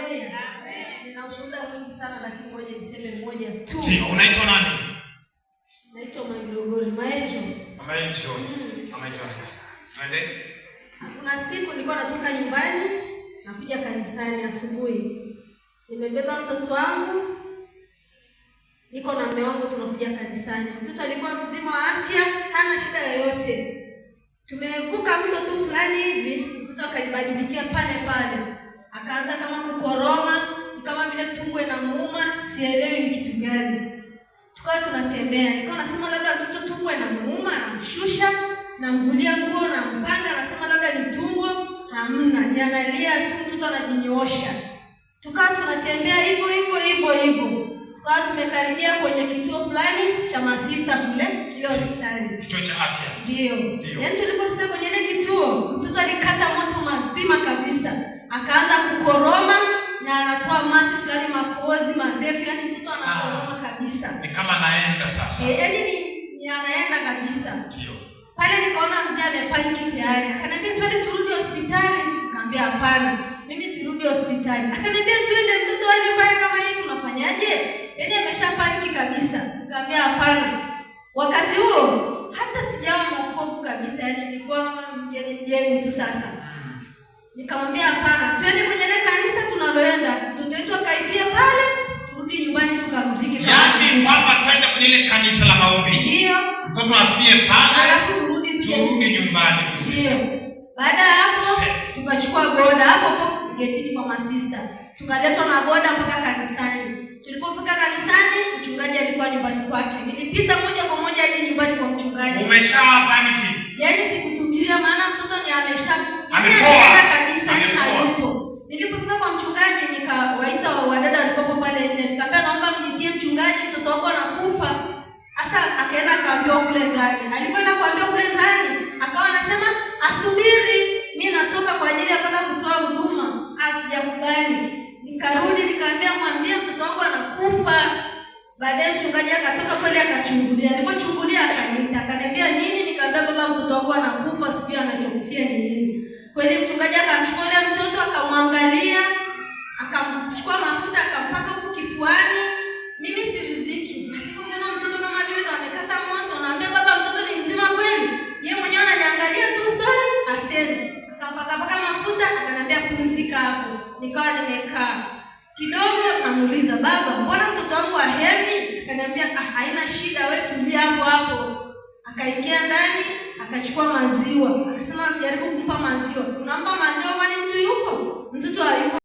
Haleluya. Nina ushuhuda mwingi sana lakini ngoja niseme mmoja tu. Ndio, unaitwa nani? Naitwa Maigogori, Maejo. Maejo. Maejo. Twende. Kuna siku nilikuwa natoka nyumbani nakuja kanisani asubuhi. Nimebeba mtoto wangu. Niko na mume wangu tunakuja kanisani. Mtoto alikuwa mzima wa afya, hana shida yoyote. Tumevuka mto tu fulani hivi, mtoto akajibadilikia pale pale. Akaanza kama kukoroma, kama vile tumbo inamuuma, sielewi ni kitu gani. Tukawa tunatembea. Nilikuwa nasema labda mtoto tumbo inamuuma, namshusha, namvulia nguo na mpanga, nasema labda ni tumbo, hamna. Ni analia tu, mtoto anajinyoosha. Tukawa tunatembea hivyo. Tukawa tumekaribia kwenye kituo fulani cha masista kule, ile hospitali. Kituo cha afya. Ndio. Yaani tulipofika kwenye ile kituo, mtoto alikata moto mazima kabisa. Akaanza kukoroma na anatoa mate fulani makozi marefu, yaani mtoto anakoroma kabisa. Ni kama anaenda sasa. Yaani ni anaenda kabisa. Ndio. Pale nikaona mzee amepaniki tayari. Akaniambia twende turudi hospitali. Nikamwambia hapana, mimi sirudi hospitali. Akaniambia twende, mtoto alibaya kama hii tunafanyaje? Yaani ameshapaniki kabisa. Nikamwambia hapana. Wakati huo hata sijawa mwokovu kabisa, yaani nilikuwa mgeni tu sasa. Nikamwambia hapana, twende kwenye ile kanisa tunaloenda. Mtoto wetu akaifia pale, turudi nyumbani tukamzike. Yaani kwamba twende kwenye ile kanisa la maombi. Ndio. Mtoto afie pale. Alafu turudi nyumbani tuzike. Ndio. Baada ya hapo tukachukua boda hapo getini kwa masista. Tukaletwa na boda mpaka kanisani. Tulipofika kanisani, mchungaji alikuwa nyumbani kwake. Nilipita moja kwa moja hadi nyumbani kwa mchungaji. Umeshapaniki? Yaani sikusubiria maana mtoto ni amepoa kabisa, hayupo. Nilipofika kwa mchungaji nikawaita wadada walikuwa pale nje. Nikamwambia naomba mnitie mchungaji, mtoto wangu anakufa. Sasa akaenda akaambiwa kule ndani. Alipoenda kuambiwa kule ndani, akawa anasema asubiri, mimi natoka kwa ajili ya kwenda kutoa huduma. Asijakubali. Nikarudi nikamwambia mwambie mtoto wangu anakufa. Baadaye mchungaji akatoka kweli akachungulia. Alipochungulia akaniita, akaniambia nini? Nikamwambia baba, mtoto wangu anakufa, sijui anachokufia ni nini. Kweli mchungaji akamchukua yule mtoto akamwangalia, akamchukua mafuta akampaka huko kifuani. Mimi siriziki. Nasipoona mtoto kama vile ndo amekata moto, naambia baba, mtoto ni mzima kweli? Yeye mwenyewe ananiangalia tu usoni, aseme. Akampaka mafuta, akaniambia pumzika hapo. Nikawa nimekaa. Kidogo namuuliza baba, mbona mtoto wangu ahemi? Akaniambia haina shida, wewe tulia hapo. Akaingia ndani, akachukua maziwa. Akasema jaribu kumpa maziwa. Unampa maziwa kwani mtu yupo? Mtoto hayupo.